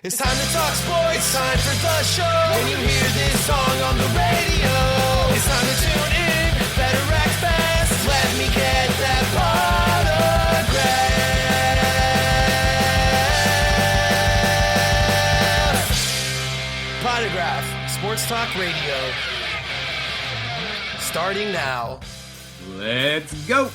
It's time to talk sports, it's time for the show. When you hear this song on the radio, it's time to tune in, better act fast. Let me get that Potograph. Potograph, Sports Talk Radio. Starting now. Let's go.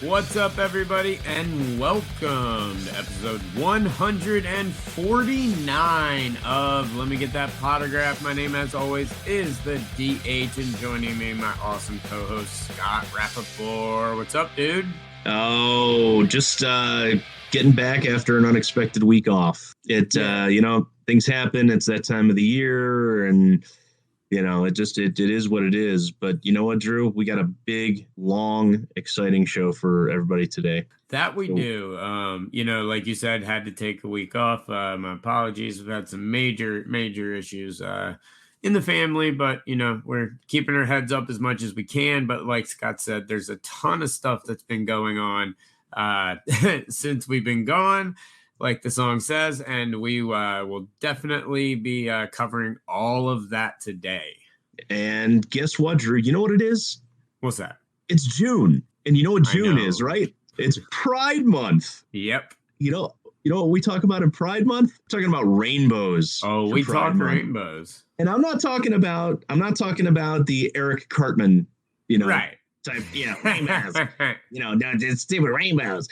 What's up, everybody, and welcome to episode 149 of Let Me Get That Potograph. My name, as always, is the DH, and joining me, my awesome co-host, Scott Rappaport. What's up, dude? Oh, just getting back after an unexpected week off. Things happen. It's that time of the year, and it is what it is. But you know what, Drew? We got a big, long, exciting show for everybody today. That we do. Like you said, had to take a week off. My apologies. We've had some major issues in the family, but, we're keeping our heads up as much as we can. But like Scott said, there's a ton of stuff that's been going on since we've been gone, like the song says, and we will definitely be covering all of that today. And guess what, Drew? You know what it is? What's that? It's June. And you know what June is, right? It's Pride Month. Yep. You know what we talk about in Pride Month? We're talking about rainbows. Oh, we talk rainbows. And I'm not talking about the Eric Cartman, right. Type, rainbows. Don't stay with rainbows.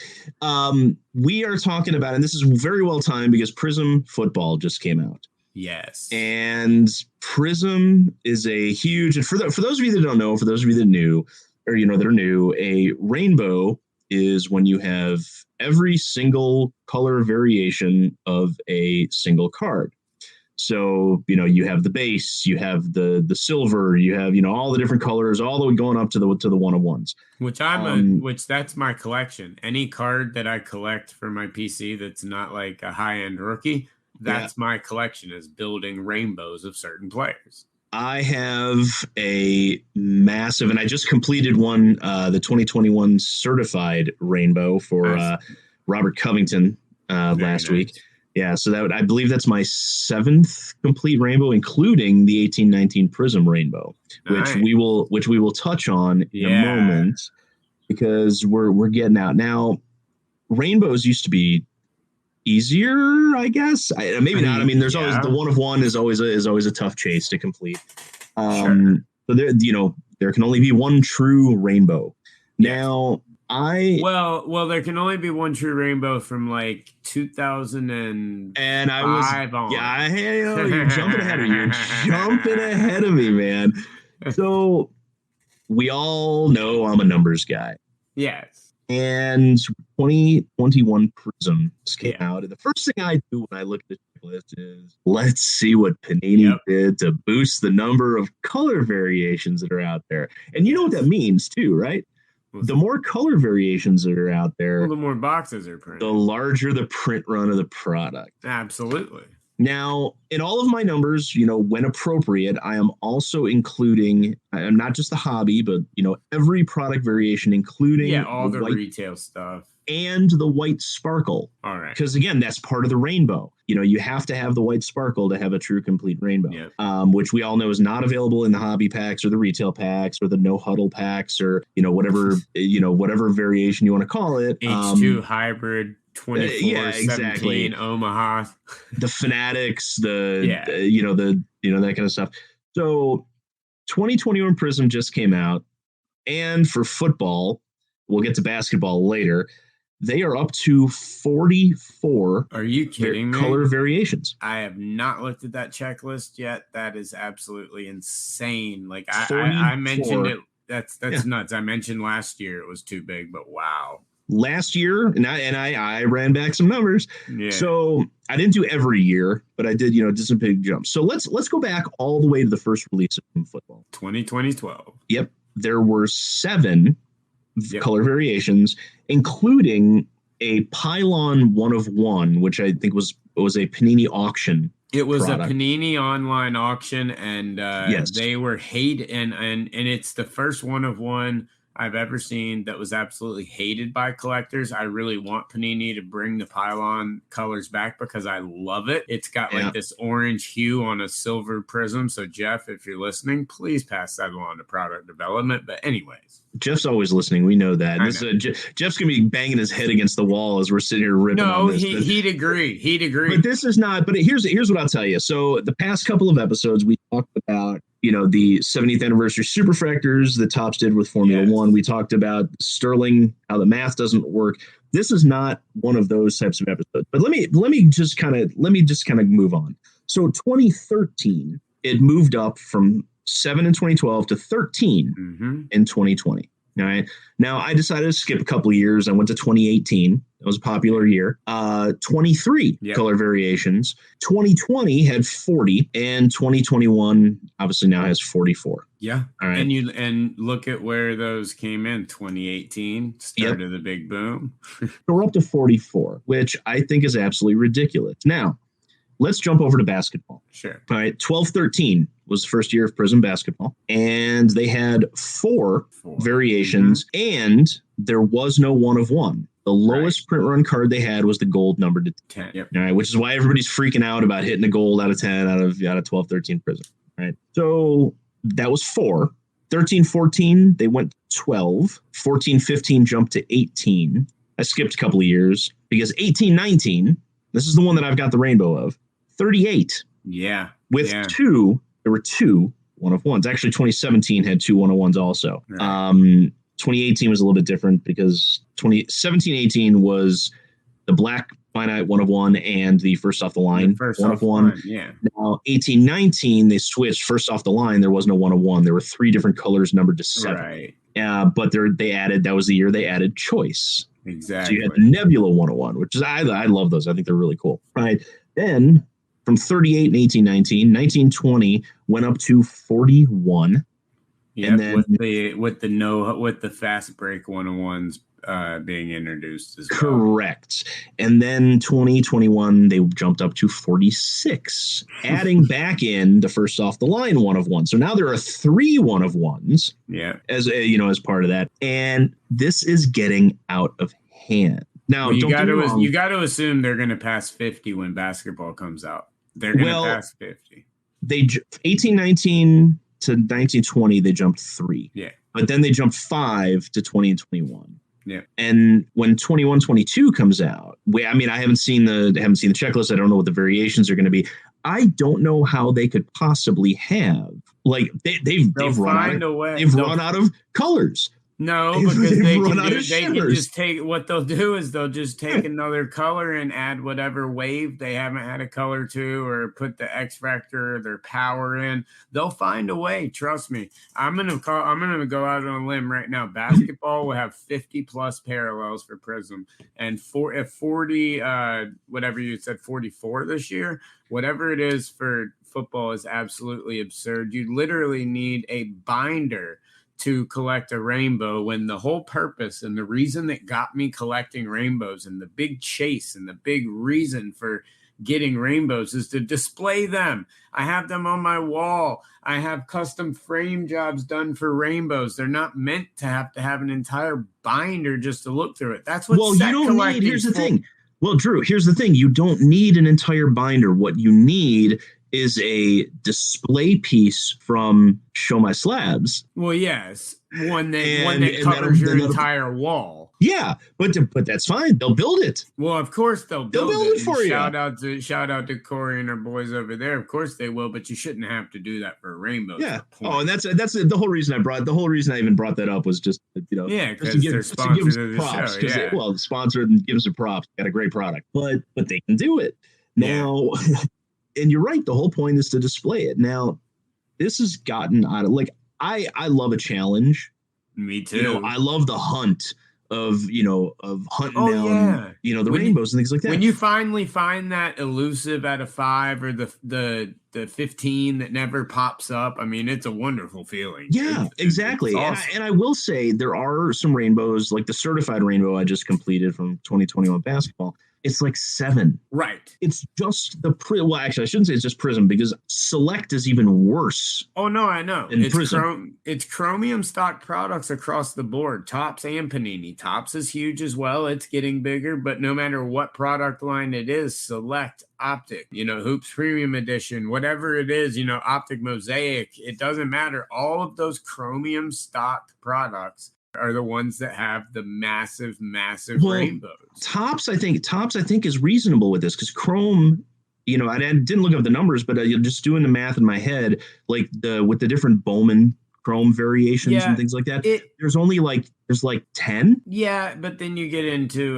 We are talking about, and this is very well timed because Prism football just came out. Yes. And Prism is a huge, and for those of you that don't know, for those of you that knew, or that are new, a rainbow is when you have every single color variation of a single card. So, you have the base, you have the silver, you have, all the different colors, all the way going up to the one-of-ones. Which that's my collection. Any card that I collect for my PC that's not like a high-end rookie, that's my collection, is building rainbows of certain players. I have a massive, and I just completed one, the 2021 certified rainbow for Robert Covington last week. Yeah, so I believe that's my 7th complete rainbow, including the 1819 Prism rainbow, which we will touch on in a moment, because we're getting out now. Rainbows used to be easier, I guess. Maybe not. I mean, there's always the one of one is always a tough chase to complete. So there can only be one true rainbow. Now, there can only be one true rainbow from like 2005 on. Yeah, you're jumping ahead of me. You're jumping ahead of me, man. So we all know I'm a numbers guy. Yes. And 2021 Prism came out. And the first thing I do when I look at the checklist is, let's see what Panini did to boost the number of color variations that are out there. And you know what that means too, right? The more color variations that are out there, the more boxes are printed, the larger the print run of the product. Absolutely. Now, in all of my numbers, when appropriate, I am also including, I'm not just the hobby, but, every product variation, including all the retail stuff and the white sparkle. All right. Because, again, that's part of the rainbow. You have to have the white sparkle to have a true complete rainbow, which we all know is not available in the hobby packs or the retail packs or the no huddle packs or, whatever variation you want to call it. H2 hybrid. 24-17 Omaha, the Fanatics, that kind of stuff. So 2021 Prism just came out, and for football, we'll get to basketball later, they are up to 44 Are you kidding me? Color variations. I have not looked at that checklist yet. That is absolutely insane. Like I mentioned it. That's nuts. I mentioned last year it was too big, but wow. Last year, and I ran back some numbers. Yeah. So I didn't do every year, but I did, did some big jumps. So let's go back all the way to the first release of football. 2012. Yep. There were 7 color variations, including a pylon 1-of-1, which I think was a Panini auction. It was a Panini online auction, and they were and it's the first 1-of-1 I've ever seen that was absolutely hated by collectors. I really want Panini to bring the pylon colors back because I love it. It's got like this orange hue on a silver prism. So Jeff, if you're listening, please pass that along to product development. But anyways. Jeff's always listening. We know that. Jeff's going to be banging his head against the wall as we're sitting here ripping on this. He'd agree. He'd agree. But this is not. But here's what I'll tell you. So the past couple of episodes, we talked about, the 70th anniversary Superfractors that Topps did with Formula One. We talked about Sterling, how the math doesn't work. This is not one of those types of episodes. But let me just kind of move on. So 2013, it moved up from 7 in 2012 to 13 in 2020. All right. Now I decided to skip a couple of years. I went to 2018. It was a popular year. 23 color variations. 2020 had 40, and 2021 obviously now has 44. Yeah. All right. And look at where those came in. 2018 started the big boom. So we're up to 44, which I think is absolutely ridiculous. Now, let's jump over to basketball. Sure. All right. 12-13 was the first year of Prism basketball, and they had four variations, and there was no 1 of 1. The lowest print run card they had was the gold numbered to 10. Yep. All right, which is why everybody's freaking out about hitting a gold out of 10 out of 12-13 Prism. All right. So that was 4. 13-14, they went to 12. 14-15 jumped to 18. I skipped a couple of years because 18-19, this is the one that I've got the rainbow of, 38. Yeah. With there were 2 1 of 1s. Actually, 2017 had 2 1 of 1s also. Right. 2018 was a little bit different because 2017-18 was the black finite 1 of 1 and the first off the line 1 of 1. Yeah. Now 18-19 they switched first off the line. There was no 1 of 1. There were 3 different colors numbered to 7. Right. But they added, that was the year they added choice. Exactly. So you had the Nebula 1 of 1, which is I love those. I think they're really cool. Right. Then from 38 and 18-19, 19-20 went up to 41. Yeah, and then with the fast break 101s being introduced as well. Correct. And then 2021 they jumped up to 46, adding back in the first off the line 1 of 1. So now there are 3 1 of 1s. Yeah. As part of that. And this is getting out of hand. Now you got to assume they're going to pass 50 when basketball comes out. They're going to pass 50. They 18-19 to 19-20 they jumped 3. Yeah. But then they jumped 5 to 20 and 21. Yeah. And when 21-22 comes out, I haven't seen the checklist. I don't know what the variations are going to be. I don't know how they could possibly have they've run out of colors. No, because they can just take what they'll do is they'll just take another color and add whatever wave they haven't had a color to, or put the X factor or their power in. They'll find a way. Trust me. I'm gonna go out on a limb right now. Basketball will have 50 plus parallels for Prism, and if 40 whatever you said 44 this year, whatever it is for football is absolutely absurd. You literally need a binder to collect a rainbow, when the whole purpose and the reason that got me collecting rainbows and the big chase and the big reason for getting rainbows is to display them. I have them on my wall. I have custom frame jobs done for rainbows. They're not meant to have an entire binder just to look through it. That's what here's the thing. Well, Drew, here's the thing. You don't need an entire binder. What you need is a display piece from Show My Slabs. Well, yes, one that covers your entire wall. Yeah, but that's fine. They'll build it. Well, of course they'll build it for you. Shout out to Corey and our boys over there. Of course they will, but you shouldn't have to do that for a rainbow. Yeah. Oh, and that's the whole reason I even brought that up was just because they're sponsors of the props, show. Yeah. Sponsored and give us a props. Got a great product, but they can do it now. Yeah. And you're right. The whole point is to display it. Now, this has gotten out of I love a challenge. Me too. I love the hunt of hunting down the rainbows and things like that. When you finally find that elusive out of 5 or the 15 that never pops up, it's a wonderful feeling. Yeah, exactly. Awesome. And I will say there are some rainbows, like the certified rainbow I just completed from 2021 basketball. It's like 7. Right. It's just well, actually, I shouldn't say it's just Prism because Select is even worse. Oh, no, I know. It's It's chromium stock products across the board, Topps and Panini. Topps is huge as well. It's getting bigger, but no matter what product line it is, Select, Optic, Hoops Premium Edition, whatever it is, Optic Mosaic, it doesn't matter. All of those chromium stock products are the ones that have the massive rainbows. Topps I think is reasonable with this because Chrome, I didn't look up the numbers, but just doing the math in my head, like with the different Bowman Chrome variations and things like that, there's 10. Yeah, but then you get into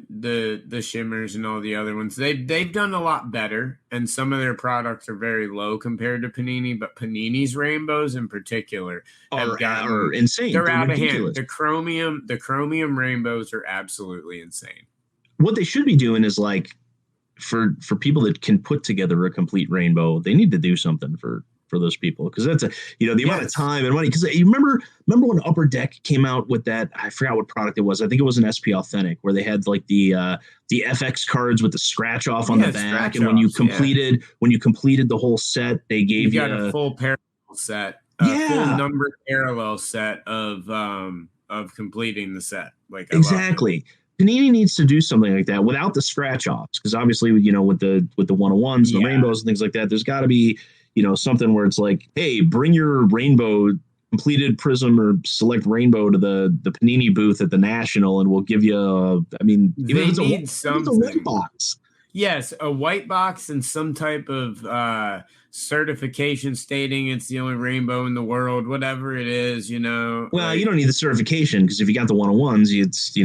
the shimmers and all the other ones. They've done a lot better, and some of their products are very low compared to Panini. But Panini's rainbows in particular are insane. They're out ridiculous. Of hand. The chromium rainbows are absolutely insane. What they should be doing is like for people that can put together a complete rainbow, they need to do something for those people because that's the amount of time and money. Because you remember when Upper Deck came out with that, I forgot what product it was. I think it was an SP Authentic where they had like the FX cards with the scratch off on the back, and when you completed the whole set, they gave you a full parallel set, full number parallel set of completing the set. Like exactly. Panini needs to do something like that without the scratch offs because obviously with the 101s, the rainbows and things like that, there's got to be something where it's like, hey, bring your rainbow completed Prism or Select rainbow to the Panini booth at the National, and we'll give you it's a white box. Yes, a white box and some type of certification stating it's the only rainbow in the world, whatever it is, Well, you don't need the certification because if you got the 101s, it's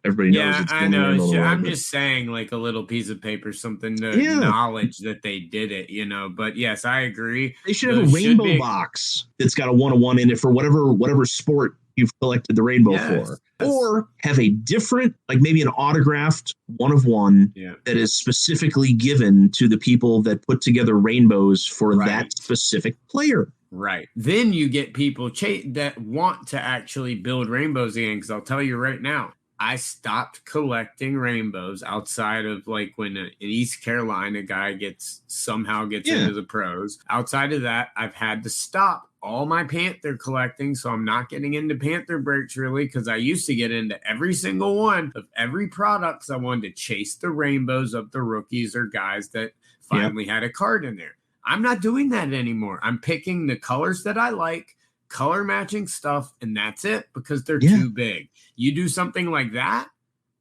everybody knows it's the only rainbow in the world. I'm just saying like a little piece of paper, something to acknowledge that they did it, But yes, I agree. They should have a rainbow box that's got a 101 in it for whatever sport you've collected the rainbow for. Or have a different, like maybe an autographed 1-of-1 that is specifically given to the people that put together rainbows for that specific player. Right. Then you get people that want to actually build rainbows again. Because I'll tell you right now, I stopped collecting rainbows outside of like when an East Carolina guy gets into the pros. Outside of that, I've had to stop all my Panther collecting, so I'm not getting into Panther breaks really because I used to get into every single one of every product because I wanted to chase the rainbows of the rookies or guys that finally had a card in there. I'm not doing that anymore. I'm picking the colors that I like, color matching stuff, and that's it because they're too big. You do something like that,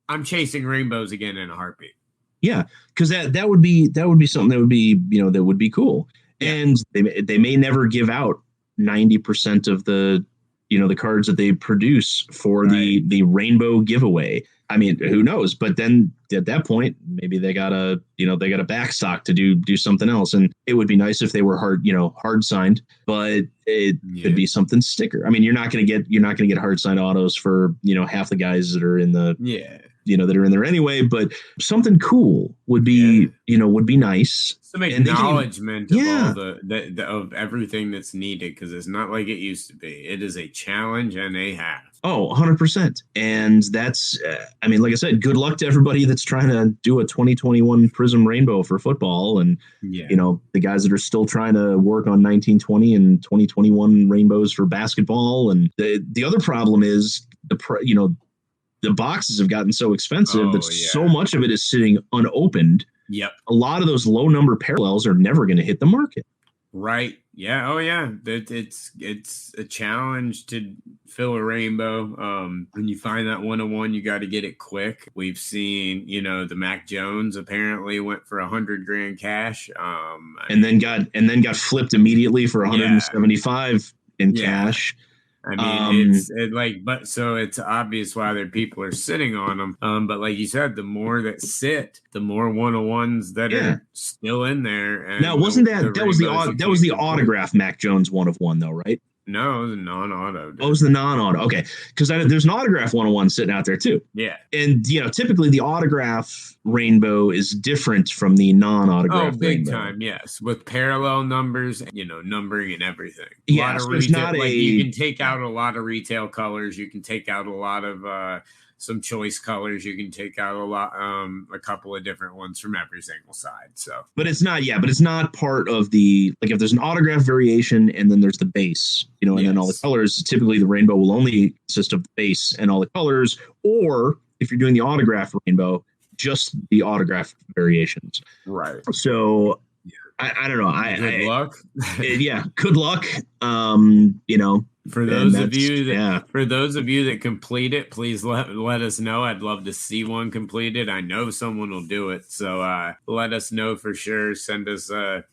I'm chasing rainbows again in a heartbeat. Yeah, because that would be something that would be that would be cool, and they may never give out 90% of the the cards that they produce for the rainbow giveaway. I mean, who knows? But then at that point, maybe they got a back stock to do something else. And it would be nice if they were hard signed, but it could be something sticker. I mean, you're not going to get hard signed autos for, half the guys that are in the, that are in there anyway, but something cool would be, would be nice. Some acknowledgement of all of everything that's needed, because it's not like it used to be. It is a challenge and a half. Oh, 100%. And that's, like I said, good luck to everybody that's trying to do a 2021 Prism Rainbow for football. And, the guys that are still trying to work on 1920 and 2021 rainbows for basketball. And the other problem is the boxes have gotten so expensive that so much of it is sitting unopened. Yep. A lot of those low number parallels are never going to hit the market. Right. Yeah. Oh, yeah. It's a challenge to fill a rainbow. When you find that 101, you got to get it quick. We've seen, the Mac Jones apparently went for $100,000 cash. And then got flipped immediately for 175 in cash. I mean, it's obvious why people are sitting on them. But like you said, the more that sit, the more 101s that are still in there. And now, wasn't that was the autograph Mac Jones 1-of-1 though, right? No, it was a non-auto. Oh, it was the non-auto. Okay, because there's an autograph 1-of-1 sitting out there too. Yeah, and typically the autograph rainbow is different from the non-autograph. Oh, big rainbow. Time, yes, with parallel numbers, numbering and everything. Yes, there's not you can take out a lot of retail colors. You can take out a lot of some choice colors. You can take out a couple of different ones from every single side. So, but it's not part of the, like, if there's an autograph variation and then there's the base, and then all the colors, typically the rainbow will only consist of the base and all the colors, or if you're doing the autograph rainbow, just the autograph variations. Right. So I don't know. Good luck. Good luck. For those of you that complete it, please let us know. I'd love to see one completed. I know someone will do it, so let us know for sure. Send us a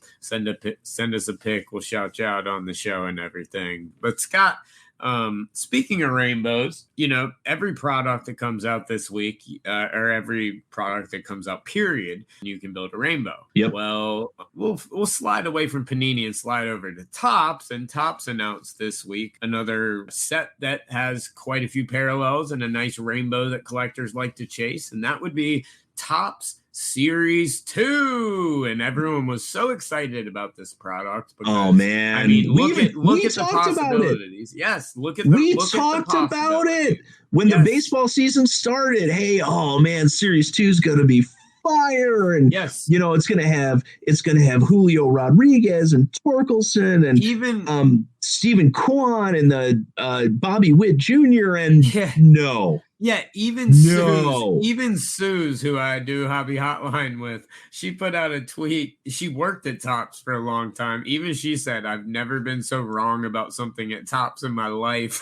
pic. We'll shout you out on the show and everything. But Scott, speaking of rainbows, every product that comes out this week, or every product that comes out, period, you can build a rainbow. Yep. Well, we'll slide away from Panini and slide over to Topps, and Topps announced this week another set that has quite a few parallels and a nice rainbow that collectors like to chase, and that would be Topps Series 2, and everyone was so excited about this product. Because, look at the possibilities. Yes, we talked about it when the baseball season started. Hey, Series 2 is going to be fire, and it's going to have Julio Rodriguez and Torkelson and even Stephen Kwan and the Bobby Witt Jr. and even Suze, who I do Hobby Hotline with, she put out a tweet. She worked at Topps for a long time. Even she said, "I've never been so wrong about something at Topps in my life."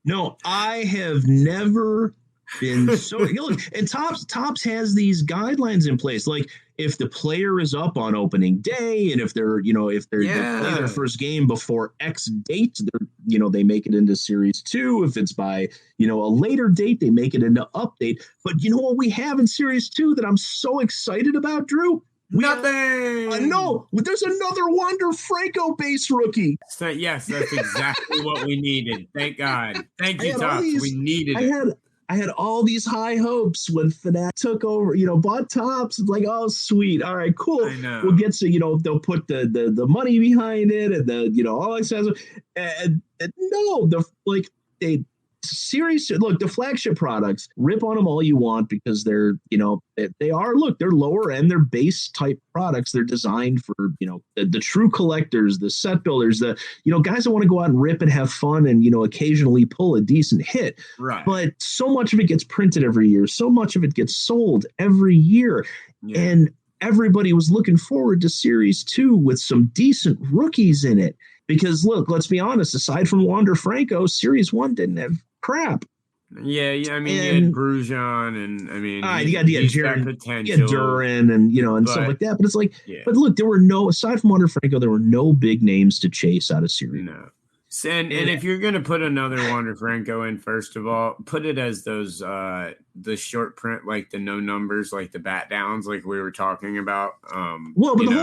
No, I have never been so. Look, and Topps has these guidelines in place. Like, if the player is up on opening day, and if they play their first game before X date, they make it into Series 2. If it's by a later date, they make it into update. But you know what we have in Series 2 that I'm so excited about, Drew? Nothing. No, there's another Wander Franco base rookie. So, yes, that's exactly what we needed. Thank God. Thank you, Topps. We needed it. I had all these high hopes when Fnatic took over, bought Topps. It's like, oh, sweet. All right, cool. I know. We'll get to, they'll put the money behind it and all that stuff. And no, the flagship products, rip on them all you want because they're, they're lower end, they're base type products. They're designed for, the true collectors, the set builders, the, guys that want to go out and rip and have fun and, occasionally pull a decent hit. Right. But so much of it gets printed every year. So much of it gets sold every year. Yeah. And everybody was looking forward to Series 2 with some decent rookies in it. Because look, let's be honest, aside from Wander Franco, Series 1 didn't have crap. Yeah. You had Brujan, and you had Duran, and stuff like that. But it's like, but look, there were aside from Wander Franco, there were no big names to chase out of Series. No. And if you're going to put another Wander Franco in, first of all, put it as those the short print, like the no numbers, like the bat downs, like we were talking about. But the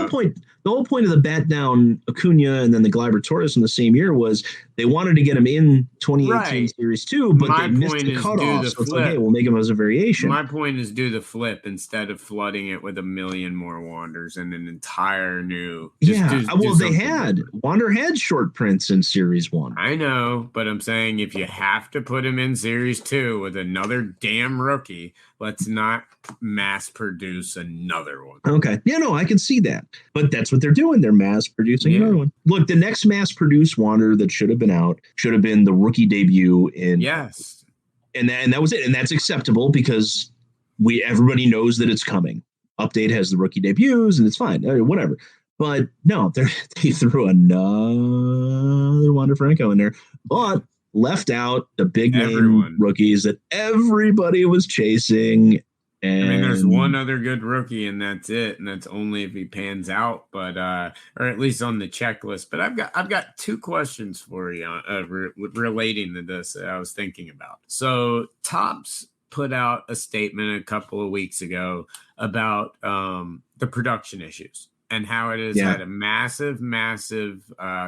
whole point of the bat down Acuna and then the Gleyber Torres in the same year was they wanted to get him in 2018 Series 2, but they missed the cutoff. So it's like, hey, we'll make him as a variation. My point is do the flip instead of flooding it with a million more Wanders and an entire new. They had Wander had short prints in Series 1. I know, but I'm saying if you have to put him in Series 2 with another damn rookie, let's not mass produce another one. Okay. Yeah, no, I can see that. But that's what they're doing. They're mass producing another one. Look, the next mass produced Wander that should have been out should have been the rookie debut in. Yes. And that was it. And that's acceptable because everybody knows that it's coming. Update has the rookie debuts and it's fine. Whatever. But no, they threw another Wander Franco in there. But left out the big name rookies that everybody was chasing. And there's one other good rookie, and that's it. And that's only if he pans out, but or at least on the checklist. But I've got two questions for you relating to this that I was thinking about. So Topps put out a statement a couple of weeks ago about the production issues and how it has had a massive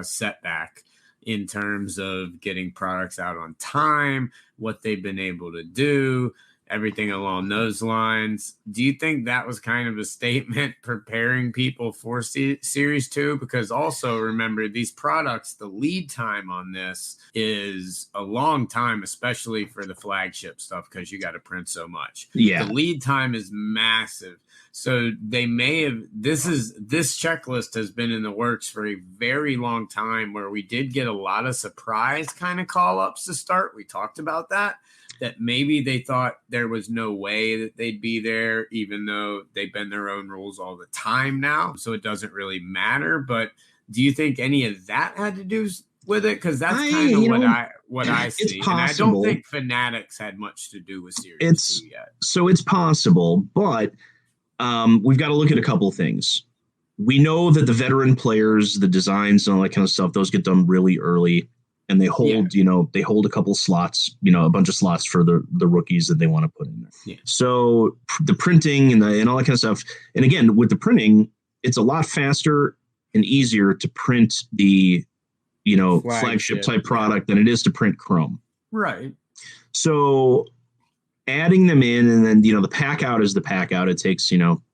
setback in terms of getting products out on time, what they've been able to do. everything along those lines. Do you think that was kind of a statement preparing people for Series 2? Because also remember, these products, the lead time on this is a long time, especially for the flagship stuff, because you got to print so much. Yeah. The lead time is massive. So they may have, this checklist has been in the works for a very long time, where we did get a lot of surprise kind of call-ups to start. We talked about that maybe they thought there was no way that they'd be there, even though they bend their own rules all the time now. So it doesn't really matter. But do you think any of that had to do with it? Because that's kind of what I see. Possible. And I don't think Fanatics had much to do with Series 2 yet. So it's possible, but we've got to look at a couple of things. We know that the veteran players, the designs and all that kind of stuff, those get done really early. And they hold, they hold a couple slots, a bunch of slots for the rookies that they want to put in there. Yeah. So the printing and all that kind of stuff. And again, with the printing, it's a lot faster and easier to print the, flagship type product than it is to print Chrome. Right. So adding them in, and then, the pack out is the pack out. It takes,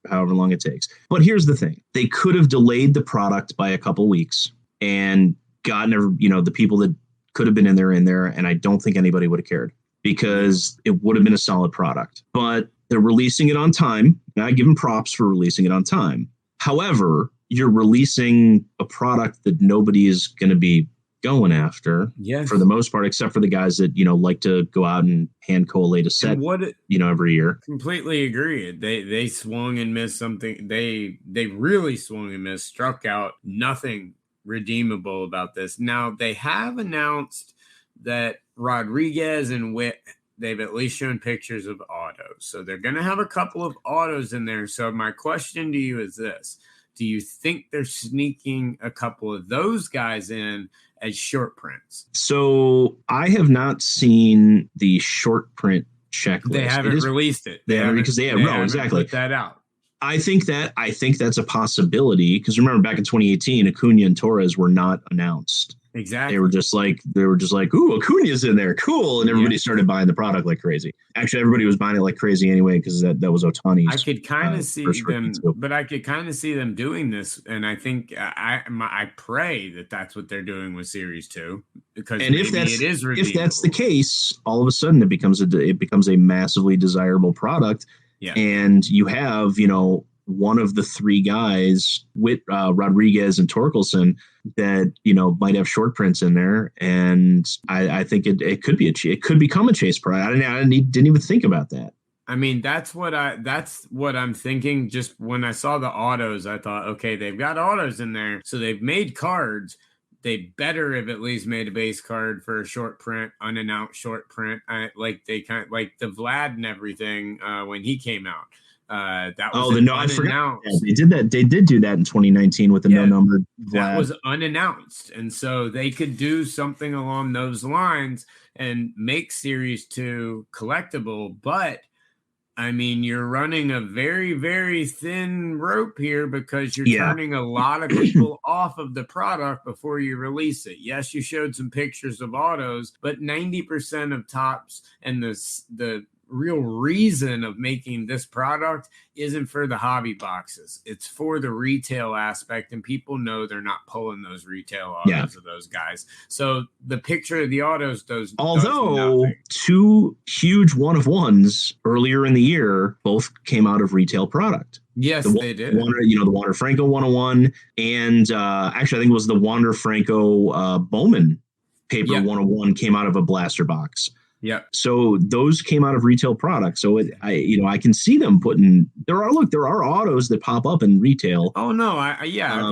however long it takes. But here's the thing. They could have delayed the product by a couple weeks and gotten, the people that could have been in there, and I don't think anybody would have cared, because it would have been a solid product. But they're releasing it on time, and I give them props for releasing it on time. However, you're releasing a product that nobody is going to be going after, for the most part, except for the guys that, like to go out and hand collate a set, every year. Completely agree. They swung and missed something. They really swung and missed, struck out. Nothing redeemable about this. Now, they have announced that Rodriguez and Witt, they've at least shown pictures of autos. So they're going to have a couple of autos in there. So my question to you is this. Do you think they're sneaking a couple of those guys in as short prints? So I have not seen the short print checklist. They haven't released it. They haven't exactly put that out. I think that's a possibility, because remember back in 2018, Acuna and Torres were not announced. Exactly. They were just like, ooh, Acuna's in there, cool, and everybody started buying the product like crazy. Actually, everybody was buying it like crazy anyway, because that was Ohtani's. I could kind of see them, but I could kind of see them doing this, and I think I pray that that's what they're doing with Series 2, because if that's the case, all of a sudden it becomes a massively desirable product. Yeah. And you have, one of the three guys with Rodriguez and Torkelson that, might have short prints in there. And I think it could be it could become a chase product. I didn't even think about that. I mean, that's what I'm thinking. Just when I saw the autos, I thought, okay, they've got autos in there. So they've made cards. They better have at least made a base card for a short print, unannounced short print, like they kind of like the Vlad and everything when he came out. That was I forgot. Yeah, they did that. They did do that in 2019 with the no numbered Vlad. That was unannounced, and so they could do something along those lines and make Series 2 collectible. But I mean, you're running a very, very thin rope here, because you're turning a lot of people off of the product before you release it. Yes, you showed some pictures of autos, but 90% of tops and the real reason of making this product isn't for the hobby boxes. It's for the retail aspect, and people know they're not pulling those retail autos of those guys. So the picture of the autos does. Although two huge one-of-ones earlier in the year both came out of retail product. Yes, they did. The Wander Franco 101, and actually I think it was the Wander Franco Bowman paper 101 came out of a blaster box. Yeah. So those came out of retail products. So I can see them putting. There are autos that pop up in retail. Oh no, I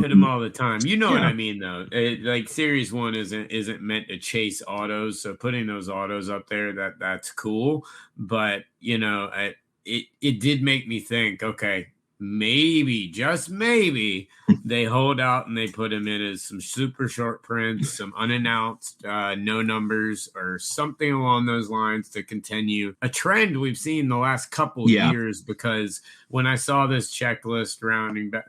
put them all the time. You know what I mean, though. Like Series 1 isn't meant to chase autos. So putting those autos up there, that's cool. But it did make me think. Okay, maybe, just maybe, they hold out and they put them in as some super short prints, some unannounced, no numbers, or something along those lines to continue a trend we've seen the last couple years. Because when I saw this checklist,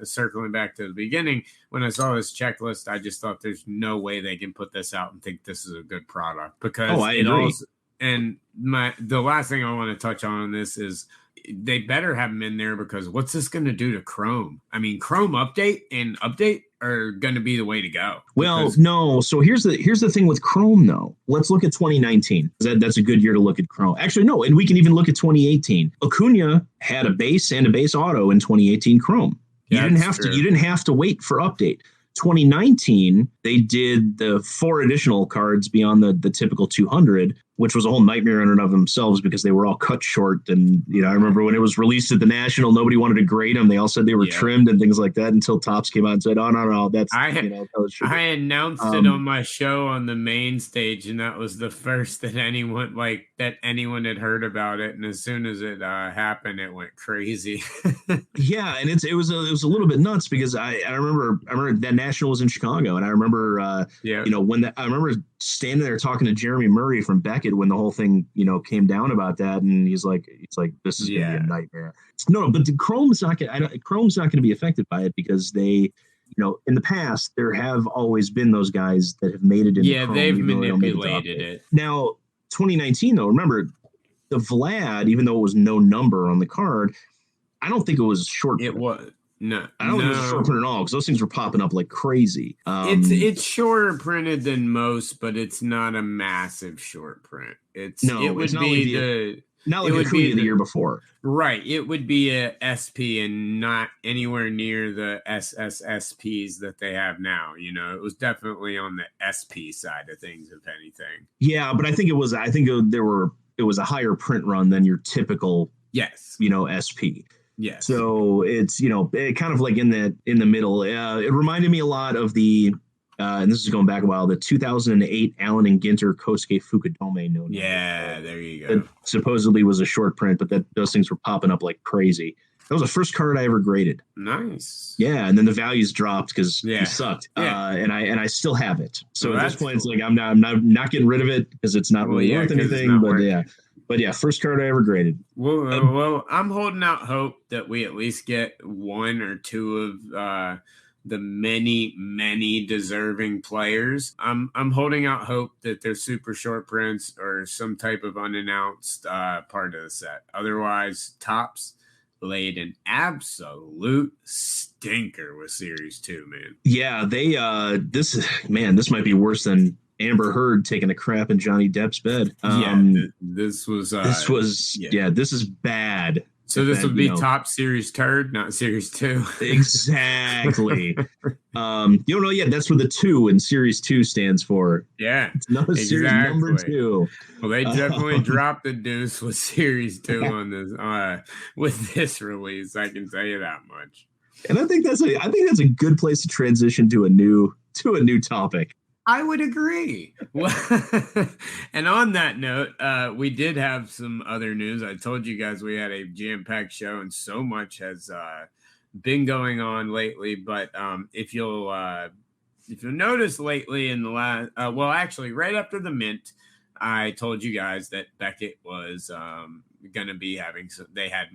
circling back to the beginning, when I saw this checklist, I just thought there's no way they can put this out and think this is a good product, because And the last thing I want to touch on this is they better have him in there, because what's this going to do to Chrome? I mean, Chrome update are going to be the way to go. Well, no. So here's the thing with Chrome, though. Let's look at 2019. That's a good year to look at Chrome. Actually, no, and we can even look at 2018. Acuna had a base and a base auto in 2018 Chrome. You didn't have to wait for update. 2019, they did the 4 additional cards beyond the typical 200, which was a whole nightmare in and of themselves because they were all cut short. And, I remember when it was released at the National, nobody wanted to grade them. They all said they were trimmed and things like that until Topps came out and said, oh, no, that's, I announced it on my show on the main stage, and that was the first that anyone had heard about it. And as soon as it happened, it went crazy. Yeah. And it was a little bit nuts because I remember that National was in Chicago, and I remember, I remember standing there talking to Jeremy Murray from Beckett when the whole thing, came down about that, and he's like, this is gonna be a nightmare. No, but Chrome's not gonna be affected by it because they, in the past there have always been those guys that have made it in. Yeah, Chrome, they've manipulated it. Now, 2019 though, remember the Vlad, even though it was no number on the card, I don't think it was short. It was. No, I don't think it was a short print at all because those things were popping up like crazy. It's shorter printed than most, but it's not a massive short print. It would be the year before. Right. It would be a SP and not anywhere near the SSSPs that they have now. It was definitely on the SP side of things, if anything. Yeah, but I think it was a higher print run than your typical SP. Yes. So it's, it kind of like in the middle. It reminded me a lot of the, and this is going back a while, the 2008 Allen and Ginter Kosuke Fukudome. Yeah, there you go. It supposedly was a short print, but those things were popping up like crazy. That was the first card I ever graded. Nice. Yeah, and then the values dropped because he sucked. Yeah. And I still have it. So at this point, it's like I'm not getting rid of it because it's not really worth anything. But yeah, first card I ever graded. Well, I'm holding out hope that we at least get 1 or 2 of the many, many deserving players. I'm holding out hope that they're super short prints or some type of unannounced part of the set. Otherwise, Topps laid an absolute stinker with Series 2, man. Yeah, they this might be worse than Amber Heard taking a crap in Johnny Depp's bed. This was this is bad. So this would be top Series turd, not Series 2. Exactly. That's what the 2 in Series 2 stands for. Yeah. It's not Series number 2. Well, they definitely dropped the deuce with Series 2 on this with this release. I can tell you that much. And I think that's a good place to transition to a new topic. I would agree. Well, and on that note, we did have some other news. I told you guys we had a jam-packed show, and so much has been going on lately. But if you'll notice lately in the last, actually, right after the mint, I told you guys that Beckett was going to be having. They had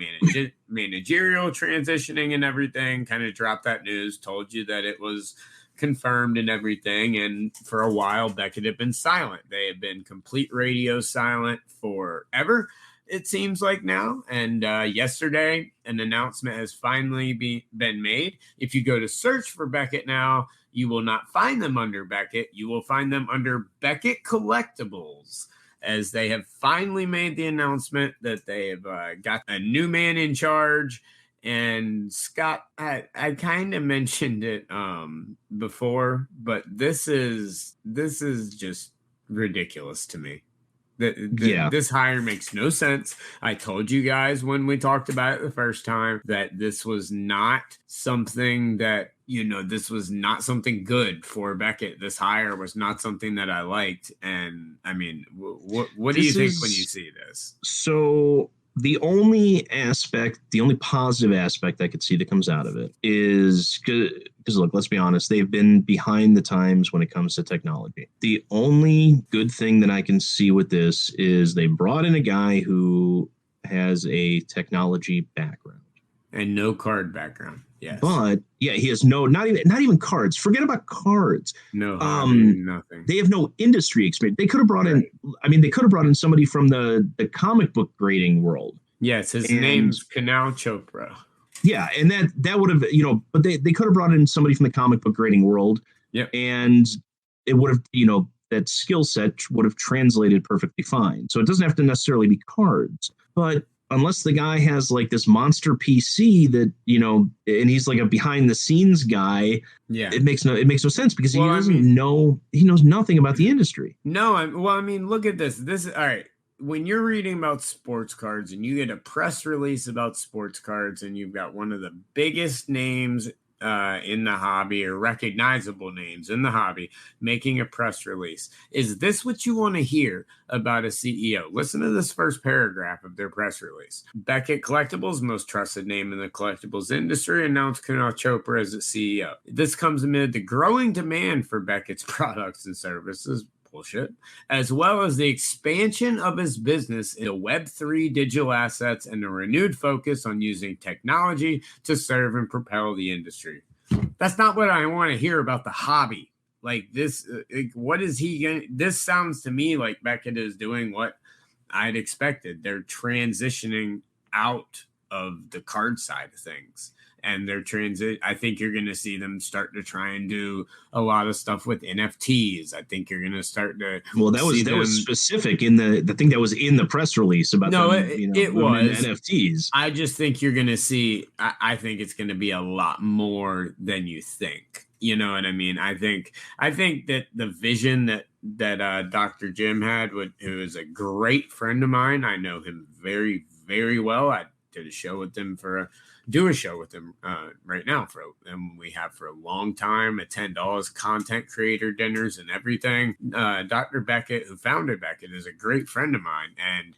managerial transitioning and everything. Kind of dropped that news. Told you that it was confirmed and everything, and for a while Beckett had been silent. They have been complete radio silent forever, it seems like now. And yesterday an announcement has finally been made. If you go to search for Beckett now, you will not find them under Beckett. You will find them under Beckett Collectibles, as they have finally made the announcement that they have got a new man in charge. And Scott, I kind of mentioned it before, but this is just ridiculous to me. This hire makes no sense. I told you guys when we talked about it the first time that this was not something that, this was not something good for Beckett. This hire was not something that I liked. And I mean, what do you think when you see this? So the only positive aspect I could see that comes out of it is because look, let's be honest, they've been behind the times when it comes to technology. The only good thing that I can see with this is they brought in a guy who has a technology background. And no card background. Yes. But yeah, he has not even cards. Forget about cards. No hobby, nothing. They have no industry experience. They could have brought in. I mean, they could have brought in somebody from the comic book grading world. Yes, his name's Kunal Chopra. Yeah, and that would have, but they could have brought in somebody from the comic book grading world. Yep. And it would have, that skill set would have translated perfectly fine. So it doesn't have to necessarily be cards, but unless the guy has like this monster PC that, and he's like a behind the scenes guy, it makes no sense because he knows nothing about the industry. No, look at this. This is all right. When you're reading about sports cards and you get a press release about sports cards and you've got one of the biggest names in the hobby or recognizable names in the hobby making a press release, is this what you want to hear about a CEO? Listen to this first paragraph of their press release. Beckett Collectibles, most trusted name in the collectibles industry, announced Kunal Chopra as its CEO. This comes amid the growing demand for Beckett's products and services, bullshit, as well as the expansion of his business into Web3 digital assets and a renewed focus on using technology to serve and propel the industry. That's not what I want to hear about the hobby. Like this, what is he going to? This sounds to me like Beckett is doing what I'd expected. They're transitioning out of the card side of things. And I think you're going to see them start to try and do a lot of stuff with NFTs. I think you're going to start to. Well, that was specific in the thing that was in the press release about it was NFTs. I just think you're going to see. I think it's going to be a lot more than you think. You know what I mean? I think that the vision that Dr. Jim had, who is a great friend of mine. I know him very, very well. I did a show with him right now and we have for a long time, attend all his content creator dinners and everything. Dr. Beckett, who founded Beckett, is a great friend of mine, and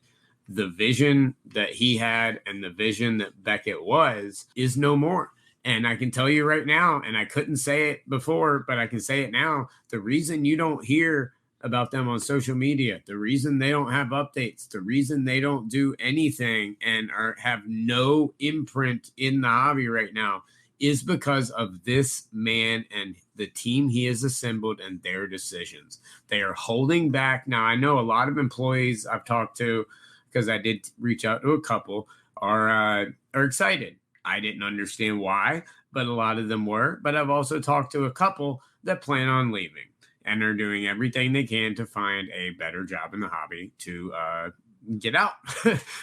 the vision that he had and the vision that Beckett is no more. And I can tell you right now, and I couldn't say it before, but I can say it now, the reason you don't hear about them on social media, the reason they don't have updates, the reason they don't do anything and have no imprint in the hobby right now is because of this man and the team he has assembled and their decisions. They are holding back. Now, I know a lot of employees I've talked to, because I did reach out to a couple, are excited. I didn't understand why, but a lot of them were. But I've also talked to a couple that plan on leaving and are doing everything they can to find a better job in the hobby to get out.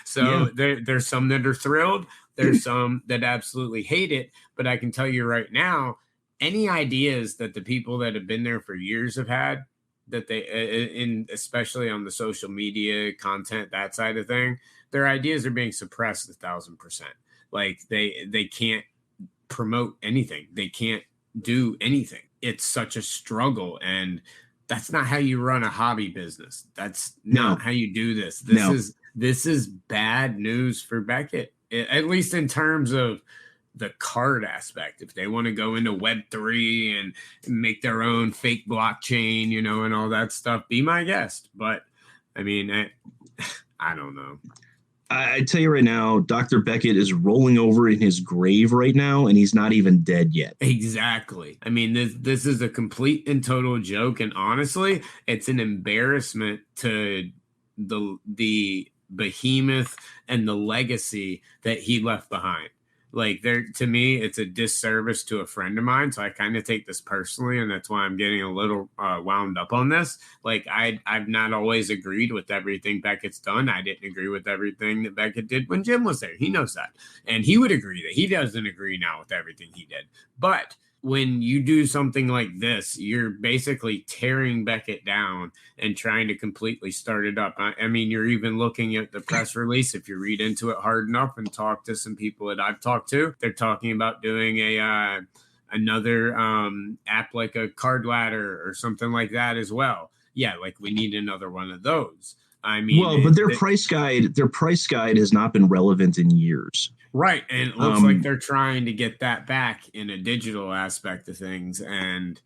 So there's some that are thrilled. There's some that absolutely hate it. But I can tell you right now, any ideas that the people that have been there for years have had, that especially on the social media content, that side of thing, their ideas are being suppressed 1,000%. Like they can't promote anything. They can't do anything. It's such a struggle, and that's not how you run a hobby business. That's not how you do this. This is bad news for Beckett, at least in terms of the card aspect. If they want to go into Web3 and make their own fake blockchain, and all that stuff, be my guest. But I mean, I don't know. I tell you right now, Dr. Beckett is rolling over in his grave right now, and he's not even dead yet. Exactly. I mean, this is a complete and total joke, and honestly, it's an embarrassment to the behemoth and the legacy that he left behind. Like, to me, it's a disservice to a friend of mine. So I kind of take this personally, and that's why I'm getting a little wound up on this. Like, I've not always agreed with everything Beckett's done. I didn't agree with everything that Beckett did when Jim was there. He knows that. And he would agree that he doesn't agree now with everything he did. But when you do something like this, you're basically tearing Beckett down and trying to completely start it up. I mean, you're even looking at the press release. If you read into it hard enough and talk to some people that I've talked to, they're talking about doing another app like a card ladder or something like that as well. Yeah, like we need another one of those. I mean, but their price guide has not been relevant in years. Right. And it looks like they're trying to get that back in a digital aspect of things. And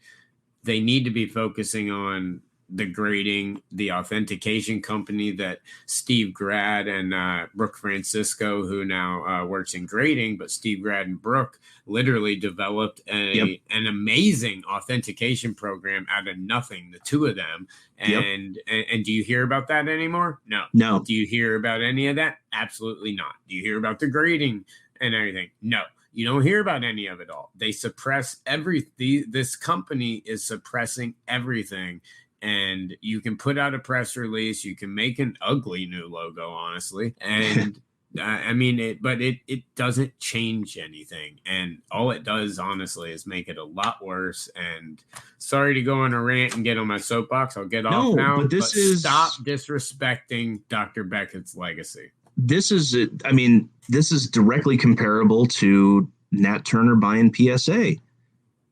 they need to be focusing on the grading, the authentication company that Steve Grad and Brooke Francisco, who now works in grading, but Steve Grad and Brooke literally developed an amazing authentication program out of nothing, the two of them. And do you hear about that anymore? No. Do you hear about any of that? Absolutely not. Do you hear about the grading and everything? No. You don't hear about any of it all. They suppress everything. This company is suppressing everything. And you can put out a press release. You can make an ugly new logo, honestly. And it doesn't change anything. And all it does, honestly, is make it a lot worse. And sorry to go on a rant and get on my soapbox. I'll get off now. But stop disrespecting Dr. Beckett's legacy. This is directly comparable to Nat Turner buying PSA.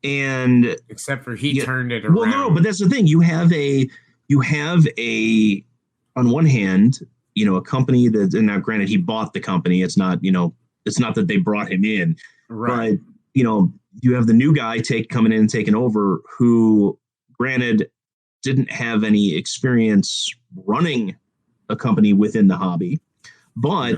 And except for he turned it around. Well, no, but that's the thing. You have a on one hand, a company that, and now granted he bought the company. It's not that they brought him in, right? But you have the new guy coming in and taking over, who granted didn't have any experience running a company within the hobby, but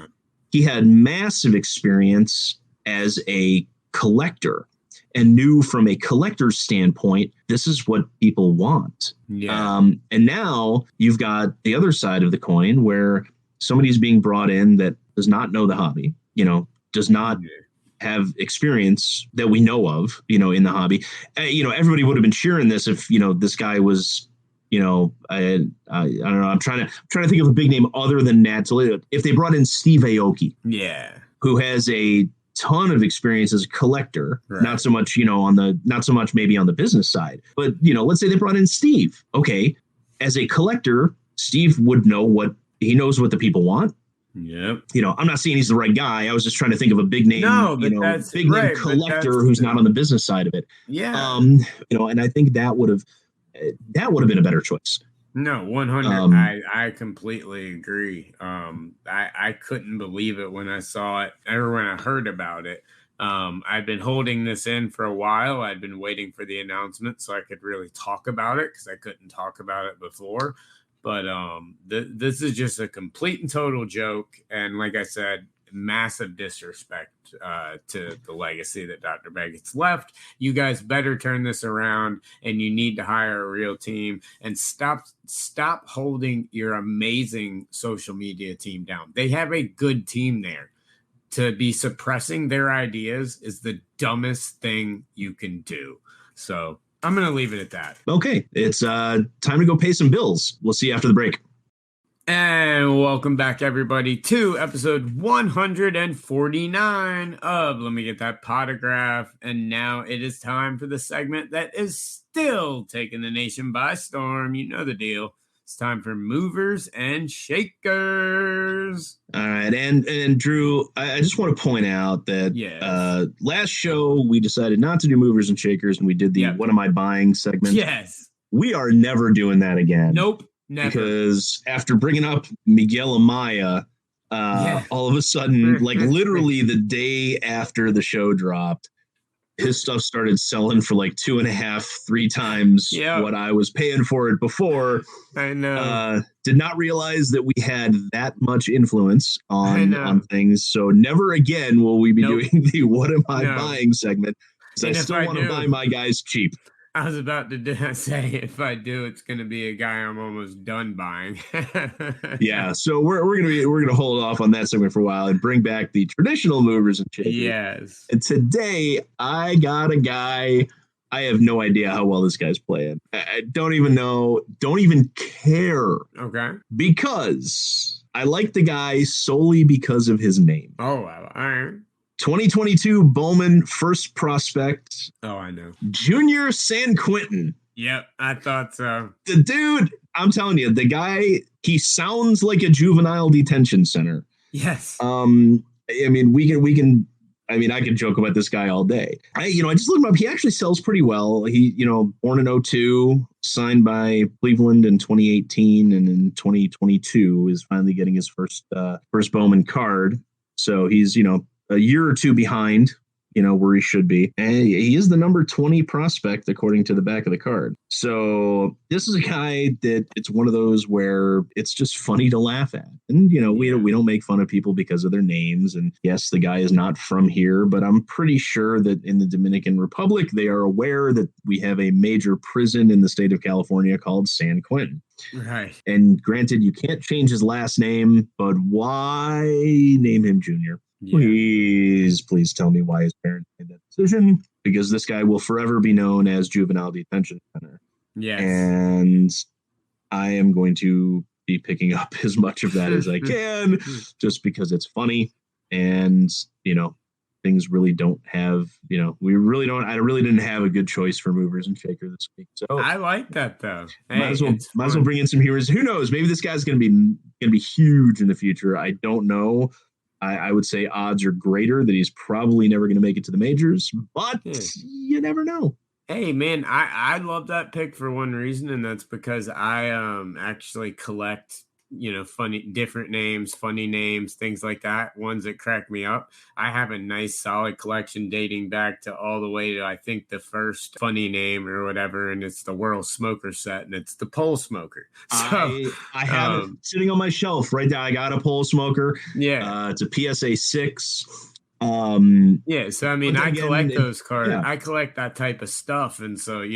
he had massive experience as a collector and knew from a collector's standpoint, this is what people want. Yeah. And now you've got the other side of the coin where somebody's being brought in that does not know the hobby, does not have experience that we know of, in the hobby. Everybody would have been cheering this if, this guy was, I don't know. I'm trying to think of a big name other than Nat Toledo. If they brought in Steve Aoki, who has a ton of experience as a collector, not so much maybe on the business side, but let's say they brought in Steve. Okay, as a collector, Steve would know what the people want. Yep. I'm not saying he's the right guy. I was just trying to think of a big name, name collector who's not on the business side of it. Yeah. And I think that would have been a better choice. No, 100. I completely agree. I couldn't believe it when I saw it or when I heard about it. I've been holding this in for a while. I'd been waiting for the announcement so I could really talk about it because I couldn't talk about it before. But this is just a complete and total joke. And like I said, massive disrespect to the legacy that Dr. Beckett's left. You guys better turn this around, and you need to hire a real team and stop holding your amazing social media team down. They have a good team there. To be suppressing their ideas is the dumbest thing you can do. So I'm going to leave it at that. Okay. It's time to go pay some bills. We'll see you after the break. And welcome back, everybody, to episode 149 of Let Me Get That Potograph. And now it is time for the segment that is still taking the nation by storm. You know the deal. It's time for movers and shakers. All right. And Drew, I just want to point out that last show we decided not to do movers and shakers, and we did the What Am I Buying segment. Yes. We are never doing that again. Nope. Never. Because after bringing up Miguel Amaya, all of a sudden, like literally the day after the show dropped, his stuff started selling for like 2.5, 3 times what I was paying for it before. I know. Did not realize that we had that much influence on things. So never again will we be doing the What Am I Buying segment. Because I still want to buy my guys cheap. I was about to say, if I do, it's going to be a guy I'm almost done buying. Yeah, so we're gonna hold off on that segment for a while and bring back the traditional movers and shakers. Yes. And today I got a guy. I have no idea how well this guy's playing. I don't even know. Don't even care. Okay. Because I like the guy solely because of his name. Oh, wow. All right. 2022 Bowman first prospect. Oh, I know. Junior San Quentin. Yep, I thought so. The dude, I'm telling you, the guy, he sounds like a juvenile detention center. Yes. I mean, I can joke about this guy all day. I just looked him up. He actually sells pretty well. He, born in 2002, signed by Cleveland in 2018, and in 2022 is finally getting his first Bowman card. So he's, a year or two behind, where he should be. And he is the number 20 prospect according to the back of the card. So this is a guy that it's one of those where it's just funny to laugh at. And, we don't make fun of people because of their names. And yes, the guy is not from here, but I'm pretty sure that in the Dominican Republic, they are aware that we have a major prison in the state of California called San Quentin. Right. And granted, you can't change his last name, but why name him Junior? Yeah. Please tell me why his parents made that decision, because this guy will forever be known as Juvenile Detention Center. Yes. And I am going to be picking up as much of that as I can, just because it's funny. And, things really don't have, I really didn't have a good choice for movers and shakers this week. So I like that though. Might as well bring in some heroes. Who knows? Maybe this guy's going to be huge in the future. I don't know. I would say odds are greater that he's probably never going to make it to the majors, but you never know. Hey man, I love that pick for one reason, and that's because I actually collect different names, funny names, things like that, ones that crack me up. I have a nice solid collection dating back to all the way to, I think, the first funny name or whatever, and it's the World Smoker set, and it's the Pole Smoker. So I have it sitting on my shelf right now. I got a Pole Smoker. Yeah. It's a PSA 6. So I mean, I collect those cards. Yeah. I collect that type of stuff, and so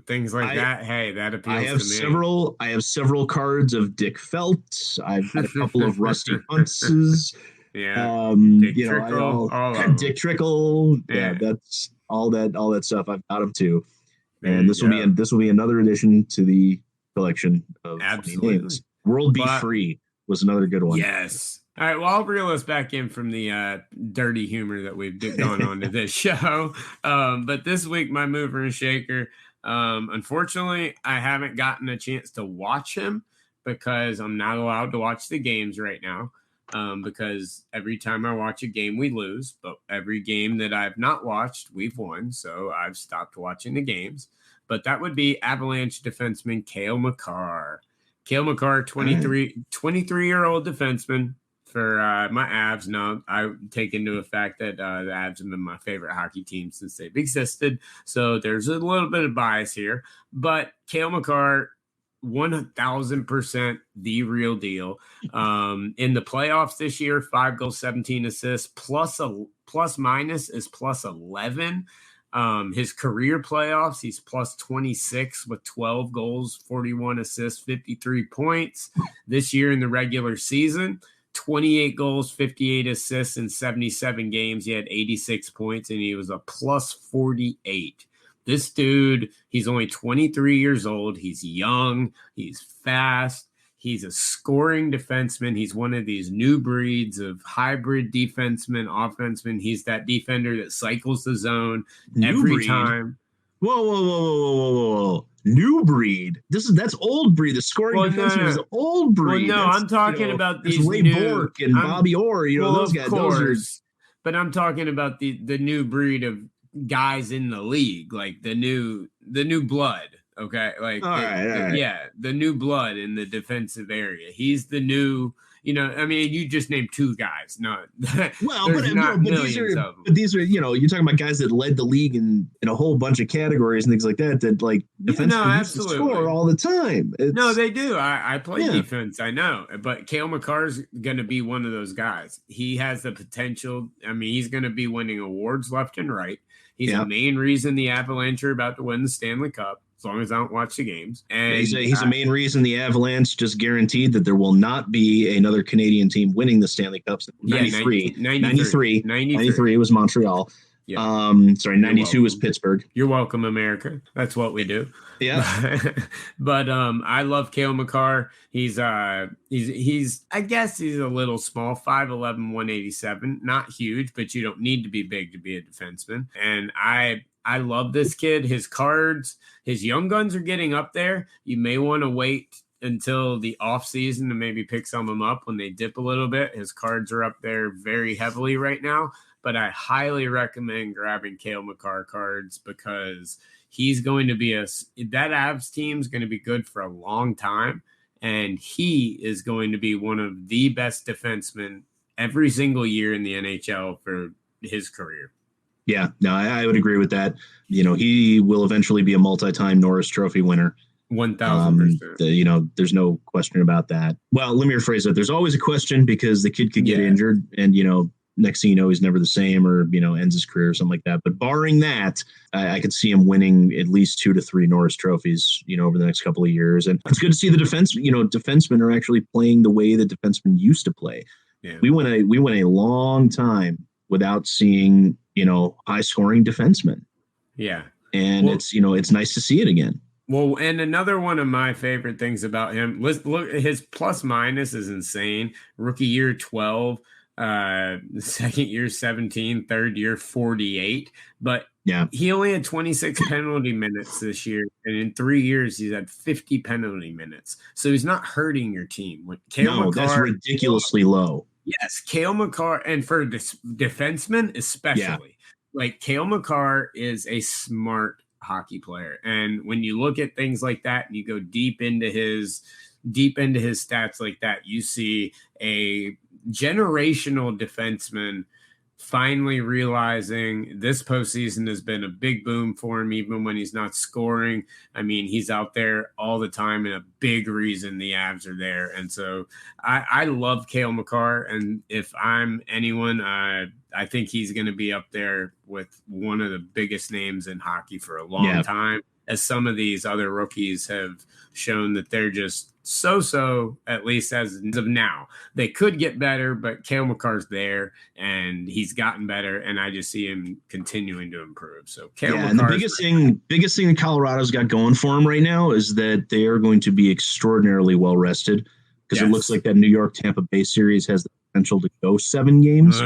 things like that. Hey, that appeals to me. I have several cards of Dick Felt. I've got a couple of Rusty Hunts. Yeah, Dick Trickle. Yeah, that's all that stuff. I've got them too, and this will be another addition to the collection of funny names. World Be Free was another good one. Yes. All right, well, I'll reel us back in from the dirty humor that we've gone on to this show. But this week, my mover and shaker, unfortunately, I haven't gotten a chance to watch him because I'm not allowed to watch the games right now because every time I watch a game, we lose. But every game that I've not watched, we've won. So I've stopped watching the games. But that would be Avalanche defenseman Cale Makar. Cale Makar, 23-year-old defenseman. For my Avs, now I take into fact that the Avs have been my favorite hockey team since they've existed. So there's a little bit of bias here. But Cale Makar, 1,000% the real deal. In the playoffs this year, 5 goals, 17 assists, plus minus is plus 11. His career playoffs, he's plus 26 with 12 goals, 41 assists, 53 points. This year in the regular season, 28 goals, 58 assists in 77 games. He had 86 points, and he was a plus 48. This dude, he's only 23 years old. He's young. He's fast. He's a scoring defenseman. He's one of these new breeds of hybrid defenseman, offenseman. He's that defender that cycles the zone every time. Whoa. New breed. That's old breed. The scoring defenseman is old breed. Well, no, I'm talking about these Ray Bork and Bobby Orr. Those guys. But I'm talking about the new breed of guys in the league, like the new blood. Okay, like the new blood in the defensive area. He's the new. You just named 2 guys. No, well, but these are, you're talking about guys that led the league in a whole bunch of categories and things like that. That defense score all the time. No, they do. I play defense. I know, but Cale Makar's going to be one of those guys. He has the potential. I mean, he's going to be winning awards left and right. He's the main reason the Avalanche are about to win the Stanley Cup. As long as I don't watch the games. And he's a main reason the Avalanche just guaranteed that there will not be another Canadian team winning the Stanley Cups. 93 was Montreal. Yeah. 92 was Pittsburgh. You're welcome, America. That's what we do. Yeah. But I love Cale Makar. He's I guess he's a little small, 5'11", 187. Not huge, but you don't need to be big to be a defenseman. And I love this kid. His cards, his young guns are getting up there. You may want to wait until the off season to maybe pick some of them up when they dip a little bit. His cards are up there very heavily right now, but I highly recommend grabbing Cale Makar cards because he's going to be that Avs team is going to be good for a long time. And he is going to be one of the best defensemen every single year in the NHL for his career. Yeah, no, I would agree with that. He will eventually be a multi-time Norris Trophy winner. 1,000%. There's no question about that. Well, let me rephrase that. There's always a question because the kid could get injured, and next thing you know, he's never the same, or ends his career or something like that. But barring that, I could see him winning at least 2 to 3 Norris trophies, over the next couple of years. And it's good to see the defensemen are actually playing the way the defensemen used to play. Yeah. We went a long time without seeing high scoring defensemen. Yeah, and it's nice to see it again. Well, and another one of my favorite things about him, let's look, his plus minus is insane. Rookie year 12, second year 17, third year 48. But yeah, he only had 26 penalty minutes this year, and in 3 years he's had 50 penalty minutes. So he's not hurting your team. That's ridiculously low. Yes, Cale Makar, and for defensemen especially, like Cale Makar is a smart hockey player, and when you look at things like that and you go deep into his stats like that, you see a generational defenseman finally realizing this postseason has been a big boom for him, even when he's not scoring. I mean, he's out there all the time, and a big reason the Avs are there. And so I love Cale Makar, and if I'm anyone, I think he's going to be up there with one of the biggest names in hockey for a long time, as some of these other rookies have shown that they're just so, at least as of now. They could get better, but Cale Makar's there, and he's gotten better, and I just see him continuing to improve. So Cale Makar, and the biggest thing that Colorado's got going for him right now is that they are going to be extraordinarily well rested, because it looks like that New York Tampa Bay series has the potential to go 7 games.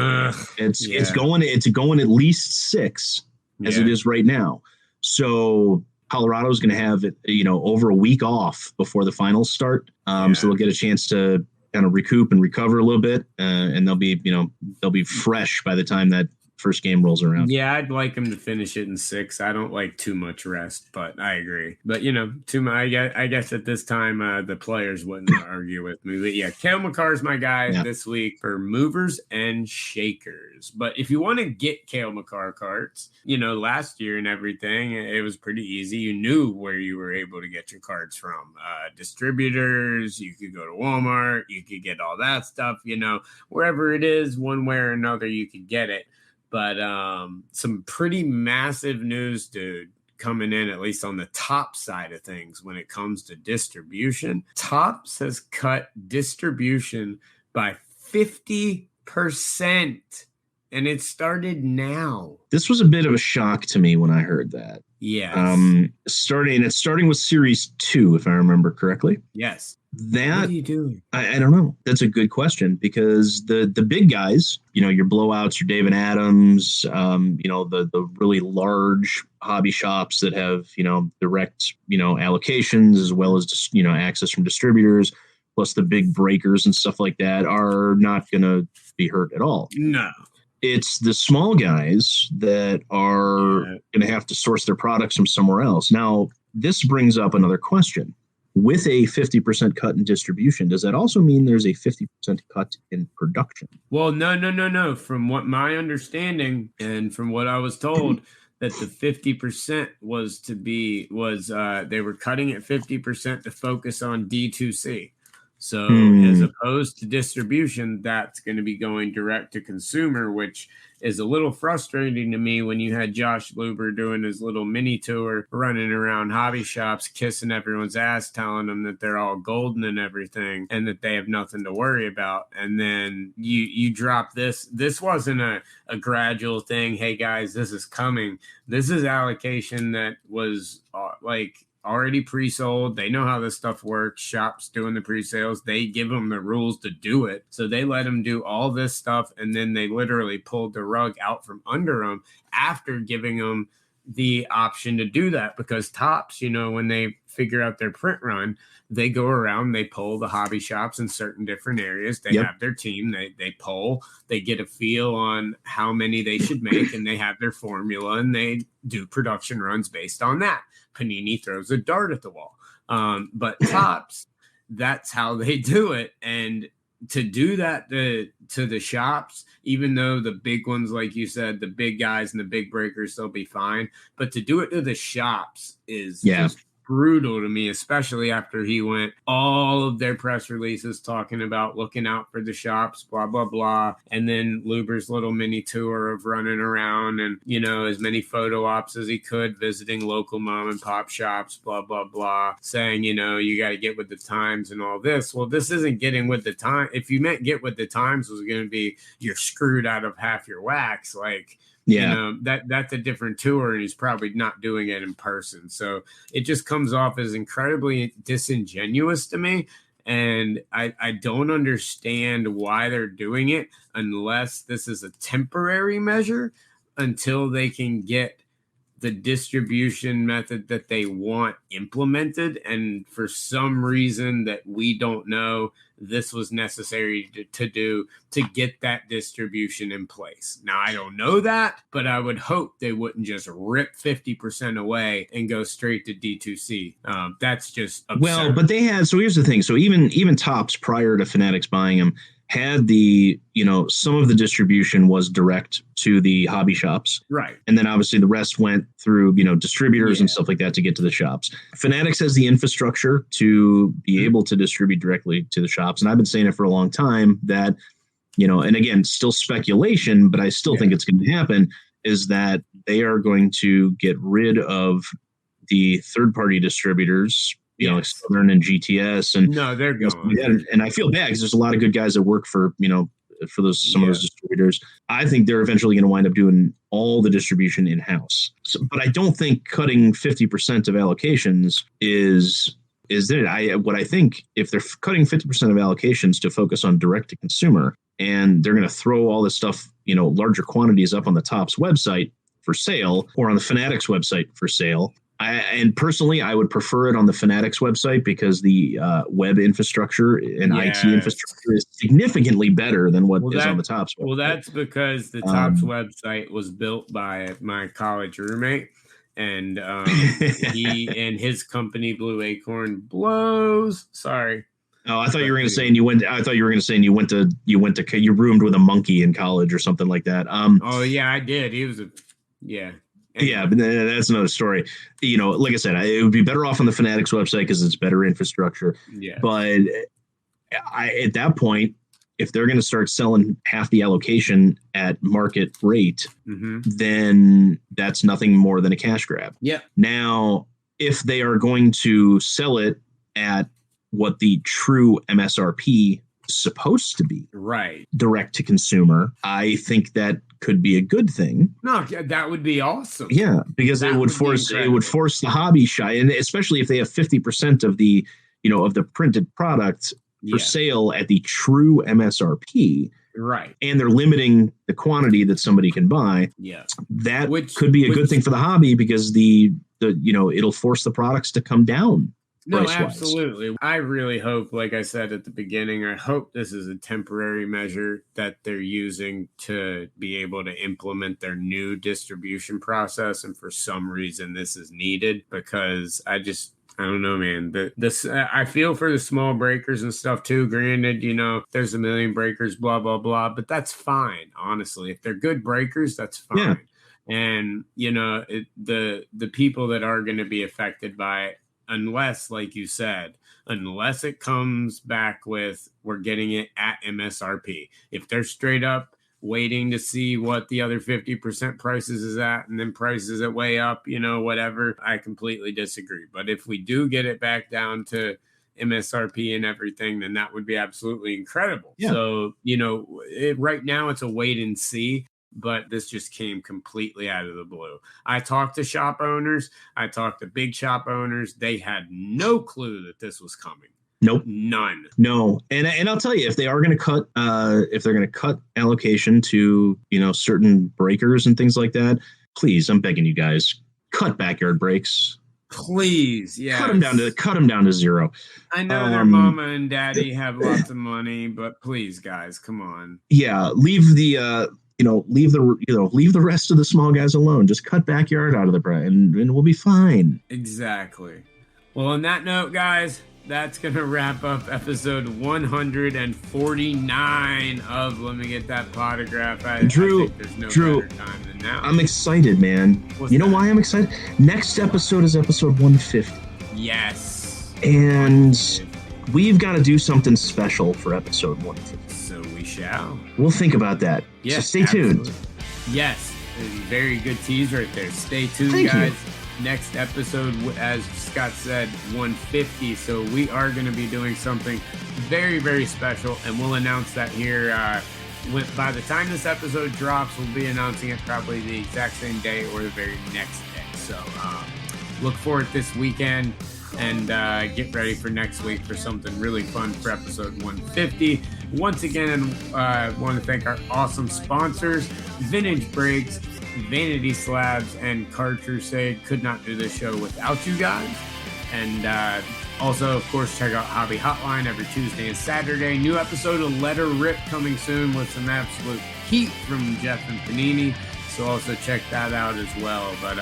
It's going at least 6 as it is right now. So Colorado's going to have over a week off before the finals start. So they'll get a chance to kind of recoup and recover a little bit, and they'll be fresh by the time that first game rolls around. Yeah, I'd like him to finish it in 6. I don't like too much rest, but I agree. But too much. I guess at this time the players wouldn't argue with me. But yeah, Cale Makar's my guy this week for movers and shakers. But if you want to get Cale Makar cards, last year and everything, it was pretty easy. You knew where you were able to get your cards from. Distributors, you could go to Walmart, you could get all that stuff. Wherever it is, one way or another, you could get it. But some pretty massive news, dude, coming in, at least on the top side of things when it comes to distribution. Topps has cut distribution by 50%, and it started now. This was a bit of a shock to me when I heard that. Yes. Starting with Series 2, if I remember correctly. Yes. What are you doing? I don't know. That's a good question, because the big guys, your blowouts, your David Adams, the really large hobby shops that have, direct, allocations, as well as just, access from distributors, plus the big breakers and stuff like that, are not going to be hurt at all. No. It's the small guys that are going to have to source their products from somewhere else. Now, this brings up another question. With a 50% cut in distribution, does that also mean there's a 50% cut in production? Well, no. From what my understanding and from what I was told, that the 50% was they were cutting it 50% to focus on D2C. So as opposed to distribution, that's going to be going direct to consumer, which is a little frustrating to me when you had Josh Luber doing his little mini tour, running around hobby shops, kissing everyone's ass, telling them that they're all golden and everything, and that they have nothing to worry about. And then you drop this. This wasn't a gradual thing. Hey, guys, this is coming. This is allocation that was already pre-sold. They know how this stuff works. Shops doing the pre-sales, they give them the rules to do it. So they let them do all this stuff, and then they literally pulled the rug out from under them after giving them the option to do that, because Topps, when they figure out their print run, they go around, they poll the hobby shops in certain different areas. They have their team, they poll, they get a feel on how many they should make, and they have their formula, and they do production runs based on that. Panini throws a dart at the wall. But Topps, that's how they do it. And to do that to the shops, even though the big ones, like you said, the big guys and the big breakers, they'll be fine. But to do it to the shops is just brutal to me, especially after he went all of their press releases talking about looking out for the shops, blah, blah, blah. And then Luber's little mini tour of running around and, you know, as many photo ops as he could, visiting local mom and pop shops, blah, blah, blah, saying, you know, you got to get with the times and all this. Well, this isn't getting with the time. If you meant get with the times was going to be you're screwed out of half your wax, like, you know, that's a different tour, and he's probably not doing it in person. So it just comes off as incredibly disingenuous to me. And I don't understand why they're doing it unless this is a temporary measure until they can get the distribution method that they want implemented. And for some reason that we don't know, this was necessary to do to get that distribution in place. Now, I don't know that, but I would hope they wouldn't just rip 50% away and go straight to D2C. That's just absurd. Well, but they had, so here's the thing. So even Topps, prior to Fanatics buying them, had the, you know, some of the distribution was direct to the hobby shops. Right. And then obviously the rest went through, you know, distributors and stuff like that to get to the shops. Fanatics has the infrastructure to be able to distribute directly to the shops. And I've been saying it for a long time that, you know, and again, still speculation, but I still think it's going to happen, is that they are going to get rid of the third-party distributors, you know, like Southern and GTS, and no, they're going. And I feel bad because there's a lot of good guys that work for, you know, for those some of those distributors. I think they're eventually going to wind up doing all the distribution in house. So, but I don't think cutting 50% of allocations is it. What I think, if they're cutting 50% of allocations to focus on direct to consumer, and they're going to throw all this stuff, you know, larger quantities up on the Topps website for sale or on the Fanatics website for sale. And personally, I would prefer it on the Fanatics website because the web infrastructure and IT infrastructure is significantly better than what is on the Topps website. Well, that's because the Topps website was built by my college roommate, and he and his company, Blue Acorn, blows. Sorry. Oh, I thought you were going to say, and you went. I thought you were going to say, and you went to you roomed with a monkey in college or something like that. Oh yeah, I did. He was Anyway. Yeah, but that's another story. You know, like I said, it would be better off on the Fanatics website because it's better infrastructure. Yeah. But at that point, if they're going to start selling half the allocation at market rate, then that's nothing more than a cash grab. Yeah. Now, if they are going to sell it at what the true MSRP is supposed to be, right, direct to consumer, I think that could be a good thing. No, that would be awesome. Yeah, because it would force the hobby shop, and especially if they have 50% of the, you know, of the printed product for sale at the true MSRP. Right. And they're limiting the quantity that somebody can buy. Yeah. That could be a good thing for the hobby because the you know, it'll force the products to come down. No, absolutely. I really hope, like I said at the beginning, I hope this is a temporary measure that they're using to be able to implement their new distribution process. And for some reason, this is needed because I don't know, man. I feel for the small breakers and stuff too. Granted, you know, there's a million breakers, blah, blah, blah, but that's fine. Honestly, if they're good breakers, that's fine. Yeah. And, you know, the people that are going to be affected by it, unless, like you said, unless it comes back with we're getting it at MSRP. If they're straight up waiting to see what the other 50% prices is at and then prices it way up, you know, whatever, I completely disagree. But if we do get it back down to MSRP and everything, then that would be absolutely incredible. Yeah. So, you know, right now it's a wait and see. But this just came completely out of the blue. I talked to shop owners. I talked to big shop owners. They had no clue that this was coming. Nope. None. No. And I'll tell you, if they are going to cut allocation to, you know, certain breakers and things like that, please, I'm begging you guys, cut backyard breaks. Please, yeah. Cut them down to zero. I know their mama and daddy have lots of money, but please, guys, come on. Yeah, leave the rest of the small guys alone. Just cut backyard out of the price, and we'll be fine. Exactly. Well, on that note, guys, that's going to wrap up episode 149 of Let Me Get That Potograph. Drew, I think there's no better time than now. I'm excited, man. What's know why I'm excited? Next episode is episode 150. Yes. And we've got to do something special for episode 150. So we shall. We'll think about that. Yes, so stay tuned. Yes. Very good tease right there. Stay tuned, guys. Next episode, as Scott said, 150. So we are going to be doing something very, very special, and we'll announce that here. By the time this episode drops, we'll be announcing it probably the exact same day or the very next day. So look for it this weekend, and get ready for next week for something really fun for episode 150. Once again, I want to thank our awesome sponsors, Vintage Breaks, Vanity Slabs, and Card Crusade. Could not do this show without you guys. And also, of course, check out Hobby Hotline every Tuesday and Saturday. New episode of Letter Rip coming soon with some absolute heat from Jeff and Panini. So also check that out as well. But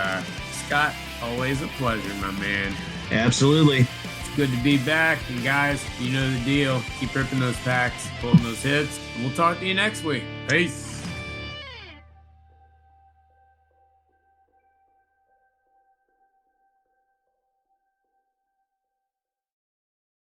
Scott, always a pleasure, my man. Absolutely. It's good to be back. And guys, you know the deal. Keep ripping those packs, pulling those hits. And we'll talk to you next week. Peace.